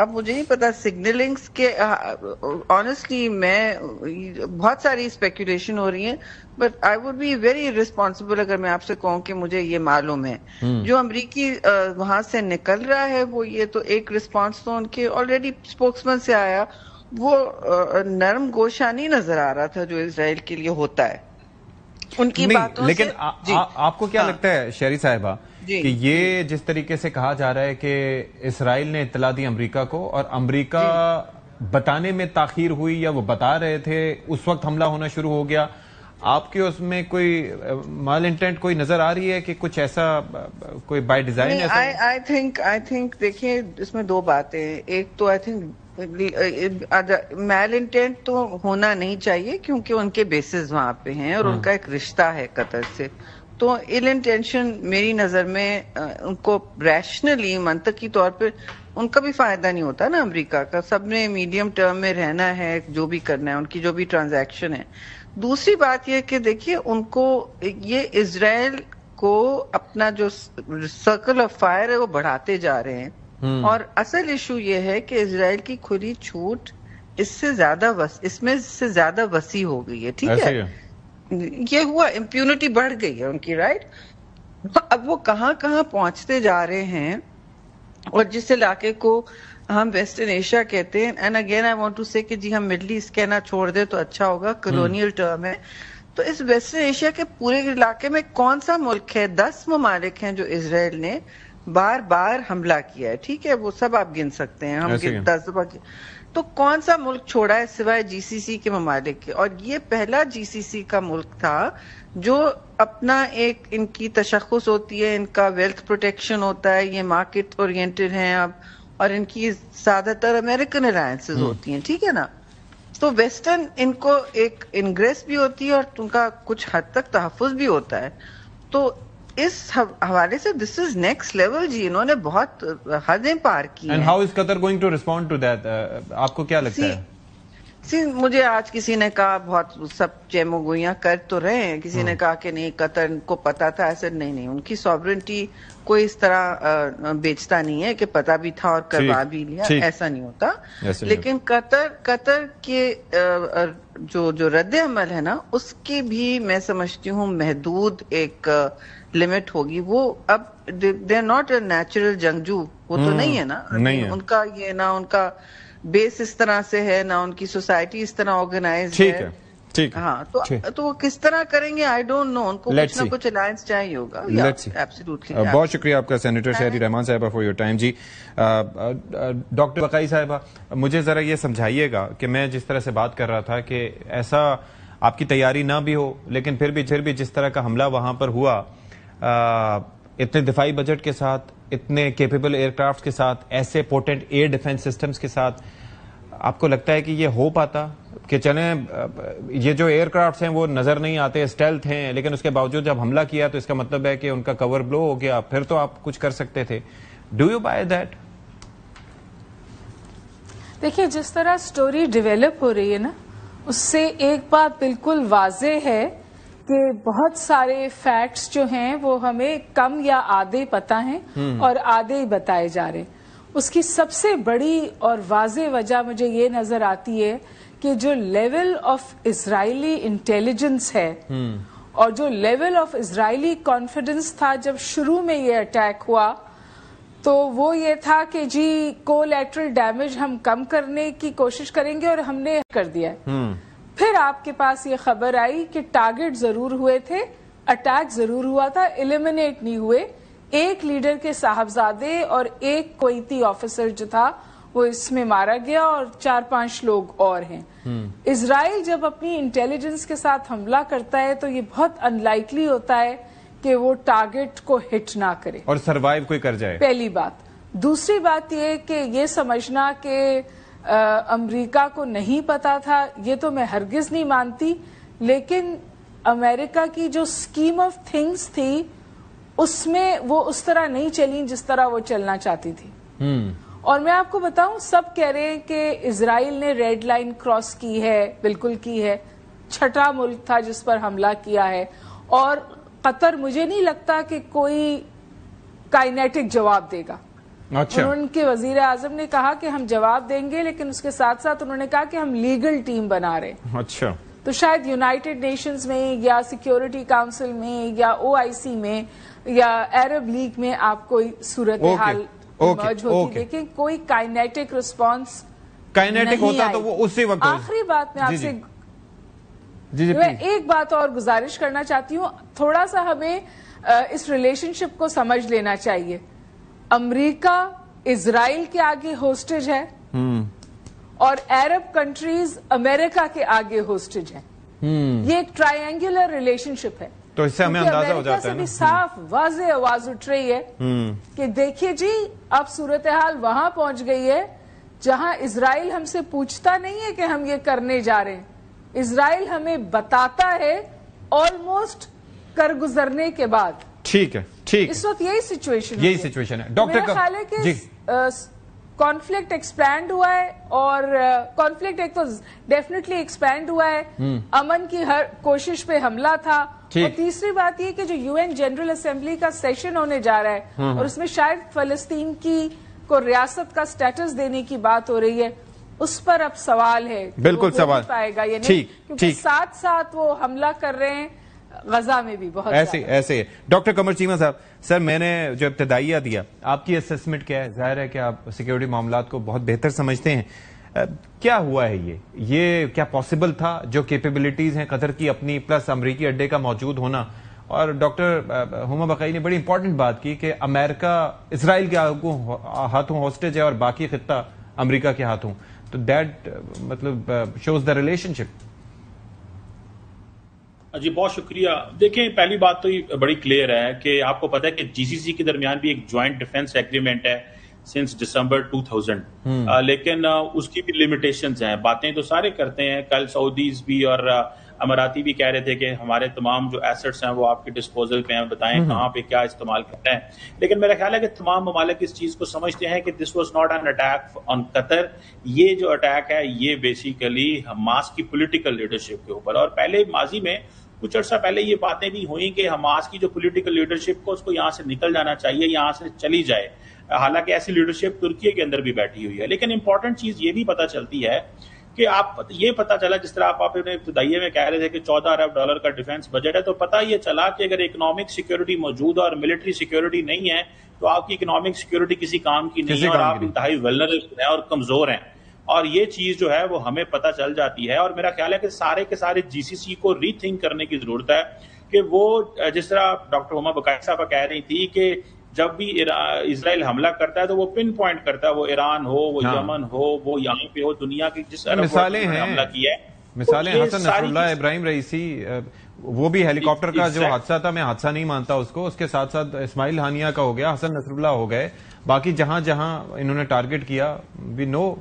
اب مجھے نہیں پتا سگنلنگز کے آنےسٹلی میں بہت ساری اسپیکولیشن ہو رہی ہیں but I would be very responsible اگر میں آپ سے کہوں کہ مجھے یہ معلوم ہے جو امریکی وہاں سے نکل رہا ہے وہ یہ تو ایک رسپانس تو ان کے آلریڈی اسپوکس مین سے آیا وہ نرم گوشہ نہیں نظر آ رہا تھا جو اسرائیل کے لیے ہوتا ہے ان کی باتوں سے. لیکن آپ کو کیا لگتا ہے شہری صاحبہ کہ یہ جس طریقے سے کہا جا رہا ہے کہ اسرائیل نے اطلاع دی امریکہ کو اور امریکہ بتانے میں تاخیر ہوئی یا وہ بتا رہے تھے اس وقت حملہ ہونا شروع ہو گیا, آپ کے اس میں کوئی مال انٹینٹ کوئی نظر آ رہی ہے کہ کچھ ایسا کوئی بائی ڈیزائن ایسا؟ آئی تھنک دیکھیے اس میں دو باتیں ہیں. ایک تو آئی تھنک میل انٹینٹ تو ہونا نہیں چاہیے کیونکہ ان کے بیسز وہاں پہ ہیں اور ان کا ایک رشتہ ہے قطر سے, تو ایل انٹینشن میری نظر میں ان کو ریشنلی منطقی طور پہ ان کا بھی فائدہ نہیں ہوتا نا امریکہ کا, سب نے میڈیم ٹرم میں رہنا ہے جو بھی کرنا ہے ان کی جو بھی ٹرانزیکشن ہے. دوسری بات یہ کہ دیکھیے ان کو یہ اسرائیل کو اپنا جو سرکل آف فائر ہے وہ بڑھاتے جا رہے ہیں اور اصل ایشو یہ ہے کہ اسرائیل کی کھلی چھوٹ اس میں سے زیادہ وسیع ہو گئی ہے. ٹھیک ہے, یہ ہوا امپیونٹی بڑھ گئی ہے ان کی, رائٹ. اب وہ کہاں کہاں پہنچتے جا رہے ہیں اور جس علاقے کو ہم ویسٹرن ایشیا کہتے ہیں, and again I want to say کہ جی ہم مڈل ایسٹ کہنا چھوڑ دیں تو اچھا ہوگا, کلونیل ٹرم ہے. تو اس ویسٹرن ایشیا کے پورے علاقے میں کون سا ملک ہے, 10 ممالک ہیں جو اسرائیل نے بار بار حملہ کیا ہے. ٹھیک ہے, وہ سب آپ گن سکتے ہیں, ہم 10 دفعہ. تو کون سا ملک چھوڑا ہے سوائے جی سی سی کے ممالک کے, اور یہ پہلا جی سی سی کا ملک تھا جو اپنا ایک ان کی تشخص ہوتی ہے, ان کا ویلتھ پروٹیکشن ہوتا ہے, یہ مارکیٹ اورینٹڈ ہیں اب, اور ان کی زیادہ تر امریکن الائنسز ہوتی ہیں. ٹھیک ہے نا, تو ویسٹرن ان کو ایک انگریس بھی ہوتی ہے اور ان کا کچھ حد تک تحفظ بھی ہوتا ہے. تو اس حوالے سے دس از نیکسٹ لیول جی, انہوں نے بہت حدیں پار کی ہیں. And how is Qatar going to respond to that, آپ کو کیا لگتا ہے؟ مجھے آج کسی نے کہا بہت سب چیمو گوئیاں کر تو رہے ہیں, کسی نے کہا کہ نہیں قطر کو پتا تھا, ایسے نہیں, ان کی سوورنٹی کوئی اس طرح بیچتا نہیں ہے کہ پتا بھی تھا اور کروا بھی لیا, ایسا نہیں ہوتا. لیکن قطر کے جو رد عمل ہے نا اس کی بھی میں سمجھتی ہوں محدود ایک لمٹ ہوگی. وہ اب they are not a natural جنگجو, وہ تو نہیں ہے نا, ان کا یہ نہ ان کا بیس اس طرح سے ہے نہ ان کی سوسائٹی اس طرح آرگنائز ہے. ہاں, تو وہ کس طرح کریں گے آئی ڈونٹ نو, ان کو کچھ نہ کچھ الائنس چاہیے ہوگا. بہت شکریہ آپ کا سینیٹر شہری رحمان صاحبہ فار یور ٹائم. جی ڈاکٹر وقائی صاحبہ, مجھے ذرا یہ سمجھائیے گا کہ میں جس طرح سے بات کر رہا تھا کہ ایسا آپ کی تیاری نہ بھی ہو لیکن پھر بھی جس طرح کا حملہ وہاں پر ہوا, اتنے دفاعی بجٹ کے ساتھ, اتنے کیپیبل ایئر کرافٹ کے ساتھ, ایسے پوٹنٹ ایئر ڈیفنس سسٹمز کے ساتھ, آپ کو لگتا ہے کہ یہ ہو پاتا کہ چلیں یہ جو ایئر کرافٹس ہیں وہ نظر نہیں آتے, اسٹیلتھ ہیں, لیکن اس کے باوجود جب حملہ کیا تو اس کا مطلب ہے کہ ان کا کور بلو ہو گیا, پھر تو آپ کچھ کر سکتے تھے. Do you by that? دیکھیے جس طرح سٹوری ڈیویلپ ہو رہی ہے نا, اس سے ایک بات بالکل واضح ہے کہ بہت سارے فیکٹس جو ہیں وہ ہمیں کم یا آدھے پتہ ہیں اور آدھے ہی بتائے جا رہے ہیں. اس کی سب سے بڑی اور واضح وجہ مجھے یہ نظر آتی ہے کہ جو لیول آف اسرائیلی انٹیلیجنس ہے اور جو لیول آف اسرائیلی کانفیڈنس تھا جب شروع میں یہ اٹیک ہوا, تو وہ یہ تھا کہ جی کولیٹرل ڈیمیج ہم کم کرنے کی کوشش کریں گے اور ہم نے کر دیا ہے. پھر آپ کے پاس یہ خبر آئی کہ ٹارگٹ ضرور ہوئے تھے, اٹیک ضرور ہوا تھا, ایلیمنیٹ نہیں ہوئے. ایک لیڈر کے صاحبزادے اور ایک کویتی آفیسر جو تھا وہ اس میں مارا گیا اور 4-5 لوگ اور ہیں. اسرائیل جب اپنی انٹیلیجنس کے ساتھ حملہ کرتا ہے تو یہ بہت ان لائکلی ہوتا ہے کہ وہ ٹارگٹ کو ہٹ نہ کرے اور سروائیو کوئی کر جائے, پہلی بات. دوسری بات یہ کہ یہ سمجھنا کہ امریکہ کو نہیں پتا تھا, یہ تو میں ہرگز نہیں مانتی, لیکن امریکہ کی جو اسکیم آف تھنگس تھی اس میں وہ اس طرح نہیں چلی جس طرح وہ چلنا چاہتی تھی. اور میں آپ کو بتاؤں, سب کہہ رہے ہیں کہ اسرائیل نے ریڈ لائن کراس کی ہے, بالکل کی ہے, 6واں ملک تھا جس پر حملہ کیا ہے, اور قطر مجھے نہیں لگتا کہ کوئی کائنیٹک جواب دے گا. اچھا. ان کے وزیر اعظم نے کہا کہ ہم جواب دیں گے، لیکن اس کے ساتھ ساتھ انہوں نے کہا کہ ہم لیگل ٹیم بنا رہے ہیں. اچھا. تو شاید یونائٹڈ نیشنز میں یا سیکیورٹی کاؤنسل میں یا OIC میں یا عرب لیگ میں آپ کوئی صورتحال ایمرج ہوتی دیکھیں. کوئی کائنیٹک رسپانس کائنیٹک ہوتا تو وہ اسی وقت. آخری بات میں آپ سے میں ایک بات اور گزارش کرنا چاہتی ہوں، تھوڑا سا ہمیں اس ریلیشن شپ کو سمجھ لینا چاہیے. امریکہ اسرائیل کے آگے ہوسٹیج ہے اور عرب کنٹریز امریکہ کے آگے ہوسٹیج ہیں. یہ ایک ٹرائنگولر ریلیشن شپ ہے. تو اس سے ہمیں اندازہ ہو جاتا ہے بھی صاف واضح آواز اٹھ رہی ہے کہ دیکھیے جی اب صورتحال وہاں پہنچ گئی ہے جہاں اسرائیل ہم سے پوچھتا نہیں ہے کہ ہم یہ کرنے جا رہے ہیں، اسرائیل ہمیں بتاتا ہے آلموسٹ کر گزرنے کے بعد. ٹھیک ہے. ٹھیک. اس وقت یہی سچویشن ہے. ڈاکٹر میرا خیال ہے کہ کانفلکٹ ایکسپینڈ ہوا ہے، اور کانفلکٹ ایک تو ڈیفینیٹلی ایکسپینڈ ہوا ہے. امن کی ہر کوشش پہ حملہ تھا. اور تیسری بات یہ کہ جو UN جنرل اسمبلی کا سیشن ہونے جا رہا ہے اور اس میں شاید فلسطین کو ریاست کا سٹیٹس دینے کی بات ہو رہی ہے، اس پر اب سوال ہے. بالکل سوال پائے گا یا نہیں، کیونکہ ساتھ ساتھ وہ حملہ کر رہے ہیں غزہ میں بھی بہت ایسے. ڈاکٹر قمر چیمہ صاحب، سر میں نے جو ابتدائیہ دیا، آپ کی اسیسمنٹ کیا ہے؟ ظاہر ہے کہ آپ سیکیورٹی معاملات کو بہت بہتر سمجھتے ہیں. کیا ہوا ہے یہ کیا پاسبل تھا؟ جو کیپیبلٹیز ہیں قطر کی اپنی پلس امریکی اڈے کا موجود ہونا. اور ڈاکٹر ہما بقائی نے بڑی امپورٹنٹ بات کی کہ امریکہ اسرائیل کے ہاتھوں ہاسٹیج ہے اور باقی خطہ امریکہ کے ہاتھوں. تو دیٹ مطلب شوز دا ریلیشن شپ. جی بہت شکریہ. دیکھیں پہلی بات تو یہ بڑی کلیئر ہے کہ آپ کو پتا ہے کہ GCC کے درمیان بھی ایک جوائنٹ ڈیفنس ایگریمنٹ ہے سنس دسمبر 2000. لیکن اس کی بھی لمیٹیشنز ہیں. باتیں تو سارے کرتے ہیں. کل سعودیز بھی اور اماراتی بھی کہہ رہے تھے کہ ہمارے تمام جو ایسٹس ہیں وہ آپ کے ڈسپوزل پہ ہیں، بتائیں کہاں پہ کیا استعمال کرنا ہے. لیکن میرا خیال ہے کہ تمام ممالک اس چیز کو سمجھتے ہیں کہ this was not an attack on Qatar. یہ جو اٹیک ہے یہ بیسیکلی حماس کی پولیٹیکل لیڈرشپ کے اوپر. اور پہلے ماضی میں کچھ عرصہ پہلے یہ باتیں بھی ہوئیں کہ حماس کی جو پولیٹیکل لیڈرشپ کو اس کو یہاں سے نکل جانا چاہیے، یہاں سے چلی جائے. حالانکہ ایسی لیڈرشپ ترکی کے اندر بھی بیٹھی ہوئی ہے. لیکن امپورٹنٹ چیز یہ بھی پتہ چلتی ہے کہ آپ یہ پتہ چلا، جس طرح آپ اپنے ابتدائیے میں کہہ رہے تھے کہ $14 ارب کا ڈیفنس بجٹ ہے، تو پتہ یہ چلا کہ اگر اکنامک سیکیورٹی موجود ہے اور ملٹری سیکیورٹی نہیں ہے تو آپ کی اکنامک سیکیورٹی کسی کام کی نہیں ہے اور آپ انتہائی ولنریبل ہیں اور کمزور ہیں. اور یہ چیز جو ہے وہ ہمیں پتہ چل جاتی ہے. اور میرا خیال ہے کہ سارے کے سارے GCC کو ری تھنک کرنے کی ضرورت ہے کہ وہ جس طرح ڈاکٹر ہما بقائی صاحبہ کہہ رہی تھی کہ جب بھی اسرائیل حملہ کرتا ہے تو وہ پن پوائنٹ کرتا ہے، وہ ایران ہو، وہ یمن ہو، وہ یہاں پہ ہو، دنیا کی جس مثالیں ہیں حملہ کیا ہے. مثالیں حسن نصر اللہ، ابراہیم رئیسی، وہ بھی ہیلی کاپٹر کا جو حادثہ تھا میں حادثہ نہیں مانتا اس کو. اس کے ساتھ ساتھ اسماعیل ہانیہ کا ہو گیا، حسن نصر اللہ ہو گئے. باقی جہاں جہاں انہوں نے ٹارگٹ کیا وی نو.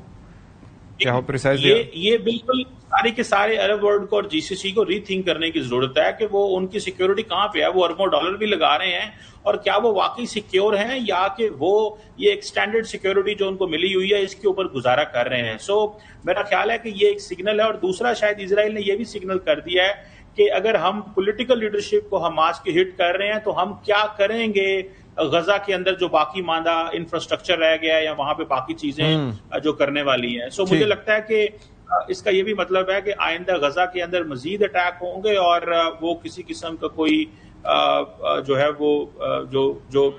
یہ بالکل سارے کے سارے عرب ورلڈ کو اور GCC کو ری تھنک کرنے کی ضرورت ہے کہ وہ ان کی سیکیورٹی کہاں پہ ہے. وہ اربوں ڈالر بھی لگا رہے ہیں اور کیا وہ واقعی سیکیور ہیں یا کہ وہ یہ ایک سٹینڈرڈ سیکیورٹی جو ان کو ملی ہوئی ہے اس کے اوپر گزارا کر رہے ہیں. سو میرا خیال ہے کہ یہ ایک سگنل ہے. اور دوسرا شاید اسرائیل نے یہ بھی سگنل کر دیا ہے کہ اگر ہم پولیٹیکل لیڈرشپ کو حماس کی ہٹ کر رہے ہیں تو ہم کیا کریں گے غزہ کے اندر جو باقی ماندہ انفراسٹرکچر رہ گیا ہے یا وہاں پہ باقی چیزیں جو کرنے والی ہیں. سو مجھے لگتا ہے کہ اس کا یہ بھی مطلب ہے کہ آئندہ غزہ کے اندر مزید اٹیک ہوں گے اور وہ کسی قسم کا کوئی جو ہے وہ جو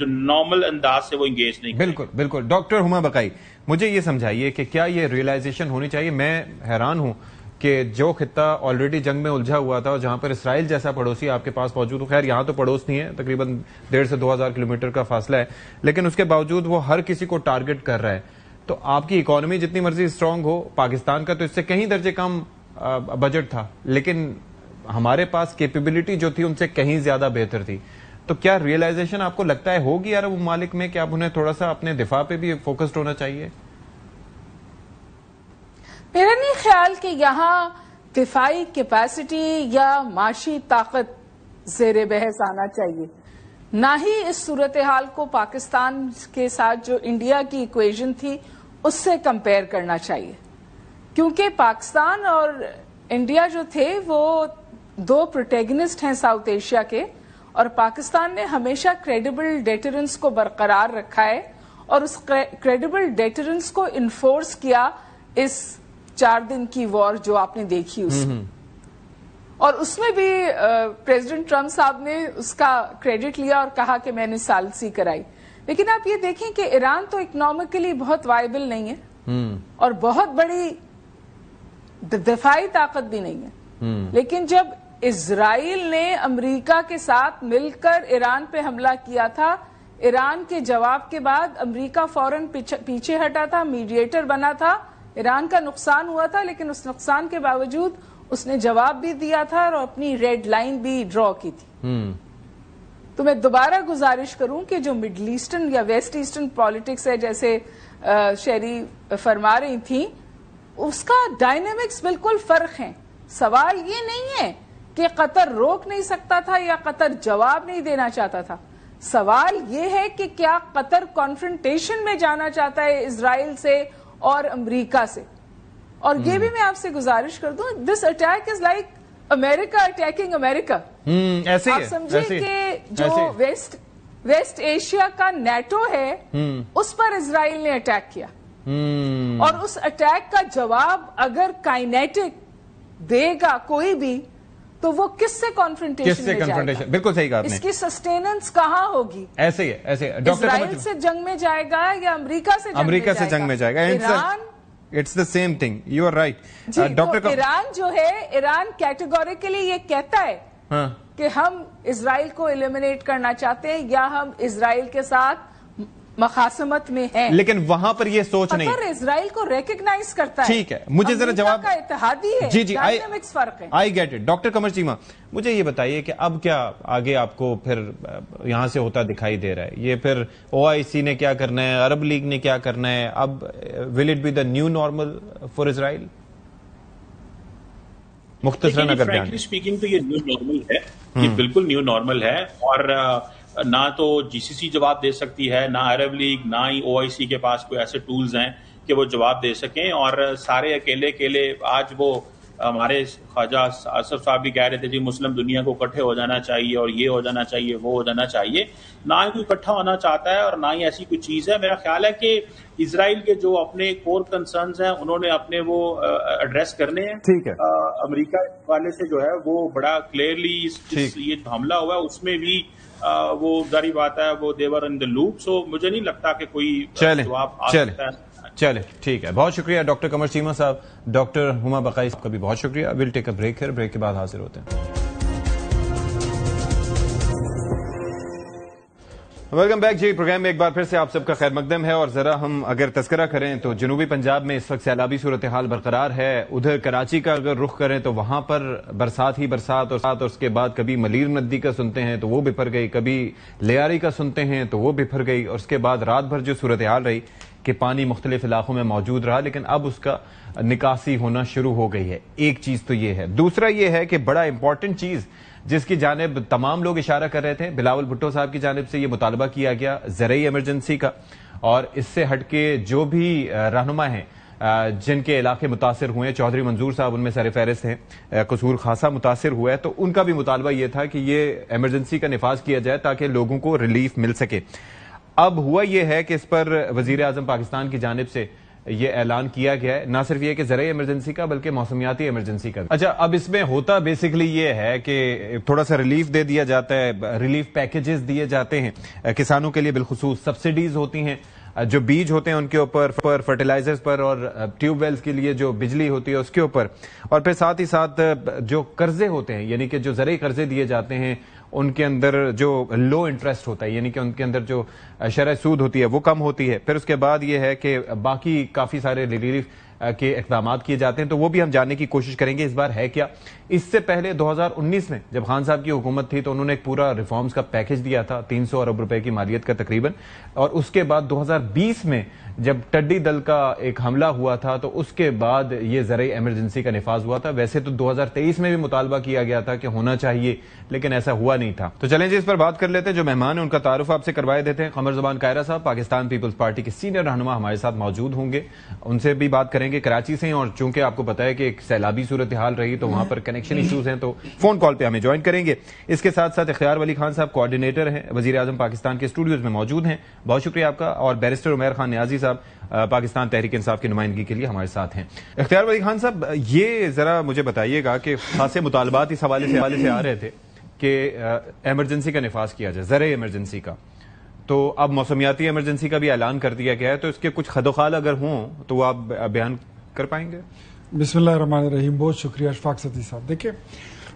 نارمل انداز سے وہ انگیج نہیں. بالکل. ڈاکٹر ہما بقائی، مجھے یہ سمجھائیے کہ کیا یہ ریئلائزیشن ہونی چاہیے؟ میں حیران ہوں کہ جو خطہ آلریڈی جنگ میں الجھا ہوا تھا اور جہاں پر اسرائیل جیسا پڑوسی آپ کے پاس موجود ہو، خیر یہاں تو پڑوس نہیں ہے، تقریباً 1,500 سے 2,000 کلومیٹر کا فاصلہ ہے، لیکن اس کے باوجود وہ ہر کسی کو ٹارگٹ کر رہا ہے. تو آپ کی اکانومی جتنی مرضی اسٹرانگ ہو، پاکستان کا تو اس سے کہیں درجے کم بجٹ تھا، لیکن ہمارے پاس کیپیبلٹی جو تھی ان سے کہیں زیادہ بہتر تھی. تو کیا ریئلائزیشن آپ کو لگتا ہے ہوگی عرب ممالک میں کہ اب انہیں تھوڑا سا اپنے دفاع پہ بھی فوکسڈ ہونا چاہیے؟ میرا نہیں خیال کہ یہاں دفاعی کیپیسٹی یا معاشی طاقت زیر بحث آنا چاہیے، نہ ہی اس صورتحال کو پاکستان کے ساتھ جو انڈیا کی ایکویژن تھی اس سے کمپیئر کرنا چاہیے، کیونکہ پاکستان اور انڈیا جو تھے وہ دو پروٹیگنسٹ ہیں ساؤتھ ایشیا کے، اور پاکستان نے ہمیشہ کریڈیبل ڈیٹرنس کو برقرار رکھا ہے اور اس کریڈیبل ڈیٹرنس کو انفورس کیا اس 4 دن کی وار جو آپ نے دیکھی اس میں. اور اس میں بھی پریزیڈنٹ ٹرمپ صاحب نے اس کا کریڈٹ لیا اور کہا کہ میں نے ثالثی کرائی. لیکن آپ یہ دیکھیں کہ ایران تو اکنامکلی بہت وائبل نہیں ہے اور بہت بڑی دفاعی طاقت بھی نہیں ہے. لیکن جب اسرائیل نے امریکہ کے ساتھ مل کر ایران پہ حملہ کیا تھا، ایران کے جواب کے بعد امریکہ فوراً پیچھے ہٹا تھا، میڈیٹر بنا تھا. ایران کا نقصان ہوا تھا لیکن اس نقصان کے باوجود اس نے جواب بھی دیا تھا اور اپنی ریڈ لائن بھی ڈرا کی تھی. تو میں دوبارہ گزارش کروں کہ جو مڈل ایسٹرن یا ویسٹ ایسٹرن پالیٹکس ہے، جیسے شیری فرما رہی تھیں، اس کا ڈائنامکس بالکل فرق ہے. سوال یہ نہیں ہے کہ قطر روک نہیں سکتا تھا یا قطر جواب نہیں دینا چاہتا تھا. سوال یہ ہے کہ کیا قطر کانفرنٹیشن میں جانا چاہتا ہے اسرائیل سے اور امریکہ سے. اور یہ بھی میں آپ سے گزارش کر دوں، this attack is like America attacking America. آپ سمجھیں کہ جو ویسٹ ایشیا کا نیٹو ہے اس پر اسرائیل نے اٹیک کیا، اور اس اٹیک کا جواب اگر کائنیٹک دے گا کوئی بھی تو وہ کس سے کانفرنٹیشن میں جائے گا؟ بالکل صحیح کہا آپ نے. اس کی سسٹیننس کہاں ہوگی؟ ایسے ہی ہے. اسرائیل سے جنگ میں جائے گا یا امریکہ سے جنگ میں جائے گا؟ Iran it's the same thing. You are right. Iran جو ہے، ایران کیٹیگوریکلی یہ کہتا ہے کہ ہم اسرائیل کو ایلیمنیٹ کرنا چاہتے ہیں یا ہم اسرائیل کے ساتھ مخاصمت میں ہیں. لیکن وہاں پر یہ سوچ نہیں. قطر اسرائیل کو ریکگنائز کرتا ہے. ٹھیک ہے، مجھے ذرا جواب. کا اتحادی ہے. جی ڈائنامکس فرق ہے. I get it. Doctor Qamar Cheema, مجھے یہ بتائیے کہ اب کیا آگے آپ کو پھر یہاں سے ہوتا دکھائی دے رہا ہے؟ یہ پھر OIC نے کیا کرنا ہے، عرب لیگ نے کیا کرنا ہے؟ اب will it be the new normal for Israel? مختصراً اگر فرینکلی اسپیکنگ تو یہ نیو نارمل ہے، یہ بالکل نیو نارمل ہے. اور نہ تو GCC جواب دے سکتی ہے، نہ عرب لیگ، نہ ہی OIC کے پاس کوئی ایسے ٹولز ہیں کہ وہ جواب دے سکیں. اور سارے اکیلے آج وہ ہمارے خواجہ آصف صاحب بھی کہہ رہے تھے جی مسلم دنیا کو اکٹھے ہو جانا چاہیے اور یہ ہو جانا چاہیے، وہ ہو جانا چاہیے. نہ ہی کوئی اکٹھا ہونا چاہتا ہے اور نہ ہی ایسی کوئی چیز ہے. میرا خیال ہے کہ اسرائیل کے جو اپنے کور کنسرنز ہیں انہوں نے اپنے وہ ایڈریس کرنے ہیں. ٹھیک ہے. امریکہ والے سے جو ہے وہ بڑا کلیئرلی یہ حملہ ہوا ہے اس میں بھی وہ ظاہری بات ہے وہ دیور ان دا لوپ. سو مجھے نہیں لگتا کہ کوئی جواب آ سکتا ہے. چلے ٹھیک ہے. بہت شکریہ ڈاکٹر قمر چیمہ صاحب. ڈاکٹر ہما بقائی صاحب کا بھی بہت شکریہ. We'll take a break. Break کے بعد حاضر ہوتے ہیں. ویلکم بیک جی. پروگرام میں ایک بار پھر سے آپ سب کا خیر مقدم ہے. اور ذرا ہم اگر تذکرہ کریں تو جنوبی پنجاب میں اس وقت سیلابی صورتحال برقرار ہے. ادھر کراچی کا اگر رخ کریں تو وہاں پر برسات ہی برسات، اور اس کے بعد کبھی ملیر ندی کا سنتے ہیں تو وہ بپھر گئی، کبھی لیاری کا سنتے ہیں تو وہ بپھر گئی، اور اس کے بعد رات بھر جو صورتحال رہی کہ پانی مختلف علاقوں میں موجود رہا، لیکن اب اس کا نکاسی ہونا شروع ہو گئی ہے. ایک چیز تو یہ ہے. دوسرا یہ ہے کہ بڑا امپورٹنٹ چیز جس کی جانب تمام لوگ اشارہ کر رہے تھے، بلاول بھٹو صاحب کی جانب سے یہ مطالبہ کیا گیا زرعی ایمرجنسی کا. اور اس سے ہٹ کے جو بھی رہنما ہیں جن کے علاقے متاثر ہوئے ہیں، چودھری منظور صاحب ان میں سر فہرست ہیں، قصور خاصا متاثر ہوا ہے، تو ان کا بھی مطالبہ یہ تھا کہ یہ ایمرجنسی کا نفاذ کیا جائے تاکہ لوگوں کو ریلیف مل سکے. اب ہوا یہ ہے کہ اس پر وزیر اعظم پاکستان کی جانب سے یہ اعلان کیا گیا ہے، نہ صرف یہ کہ زرعی ایمرجنسی کا بلکہ موسمیاتی ایمرجنسی کا. اچھا، اب اس میں ہوتا بیسیکلی یہ ہے کہ تھوڑا سا ریلیف دے دیا جاتا ہے، ریلیف پیکیجز دیے جاتے ہیں کسانوں کے لیے، بالخصوص سبسڈیز ہوتی ہیں جو بیج ہوتے ہیں ان کے اوپر، فرٹیلائزرز پر، اور ٹیوب ویلز کے لیے جو بجلی ہوتی ہے اس کے اوپر، اور پھر ساتھ ہی ساتھ جو قرضے ہوتے ہیں، یعنی کہ جو زرعی قرضے دیے جاتے ہیں ان کے اندر جو لو انٹرسٹ ہوتا ہے، یعنی کہ ان کے اندر جو شرح سود ہوتی ہے وہ کم ہوتی ہے. پھر اس کے بعد یہ ہے کہ باقی کافی سارے ریلیف کے اقدامات کیے جاتے ہیں، تو وہ بھی ہم جاننے کی کوشش کریں گے اس بار ہے کیا. اس سے پہلے 2019 میں جب خان صاحب کی حکومت تھی تو انہوں نے ایک پورا ریفارمز کا پیکج دیا تھا 300 ارب روپے کی مالیت کا تقریباً، اور اس کے بعد 2020 میں جب ٹڈی دل کا ایک حملہ ہوا تھا تو اس کے بعد یہ زرعی ایمرجنسی کا نفاذ ہوا تھا. ویسے تو 2023 میں بھی مطالبہ کیا گیا تھا کہ ہونا چاہیے، لیکن ایسا ہوا نہیں تھا. تو چلیں جی اس پر بات کر لیتے ہیں. جو مہمان ہیں ان کا تعارف آپ سے کروائے دیتے ہیں. قمر زبان کائرہ صاحب پاکستان پیپلز پارٹی کے سینئر رہنما ہمارے ساتھ موجود ہوں گے، ان سے بھی بات کریں گے. جائیں گے کراچی سے, اور چونکہ آپ کو پتا ہے کہ ایک سیلابی صورتحال رہی تو وہاں پر کنیکشن ایشوز ہیں, تو فون کال پہ ہمیں جوائن کریں گے. اس کے ساتھ ساتھ اختیار ولی خان صاحب کوآرڈینیٹر ہیں, وزیر اعظم پاکستان کے اسٹوڈیوز میں موجود ہیں, بہت شکریہ آپ کا. اور بیرسٹر عمیر خان نیازی صاحب پاکستان تحریک انصاف کی نمائندگی کے لیے ہمارے ساتھ ہیں. اختیار ولی خان صاحب, یہ ذرا مجھے بتائیے گا کہ خاصے مطالبات اس حوالے سے آ رہے تھے کہ ایمرجنسی کا نفاذ کیا جائے, زرعی ایمرجنسی کا, تو اب موسمیاتی ایمرجنسی کا بھی اعلان کر دیا گیا ہے, تو اس کے کچھ خد و خال اگر ہوں تو وہ آپ بیان کر پائیں گے؟ بسم اللہ الرحمن الرحیم. بہت شکریہ اشفاق ستی صاحب. دیکھیں,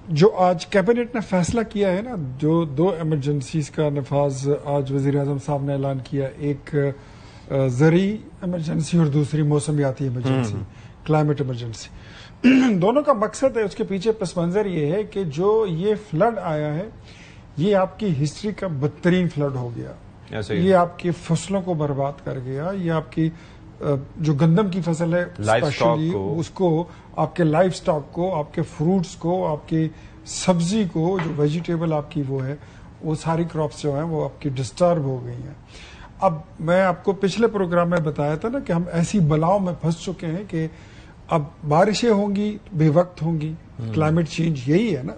جو آج کیبنٹ نے فیصلہ کیا ہے نا, جو 2 ایمرجنسیز کا نفاذ آج وزیر اعظم صاحب نے اعلان کیا, ایک زرعی ایمرجنسی اور دوسری موسمیاتی ایمرجنسی, کلائمیٹ ایمرجنسی. دونوں کا مقصد ہے, اس کے پیچھے پس منظر یہ ہے کہ جو یہ فلڈ آیا ہے یہ آپ کی ہسٹری کا بدترین فلڈ ہو گیا. یہ آپ کی فصلوں کو برباد کر گیا. یہ آپ کی جو گندم کی فصل ہے اسپیشلی اس کو, آپ کے لائف سٹاک کو, آپ کے فروٹس کو, آپ کی سبزی کو, جو ویجیٹیبل آپ کی وہ ہے, وہ ساری کراپس جو ہیں وہ آپ کی ڈسٹرب ہو گئی ہیں. اب میں آپ کو پچھلے پروگرام میں بتایا تھا نا کہ ہم ایسی بلاؤں میں پھنس چکے ہیں کہ اب بارشیں ہوں گی بے وقت ہوں گی. کلائمیٹ چینج یہی ہے نا,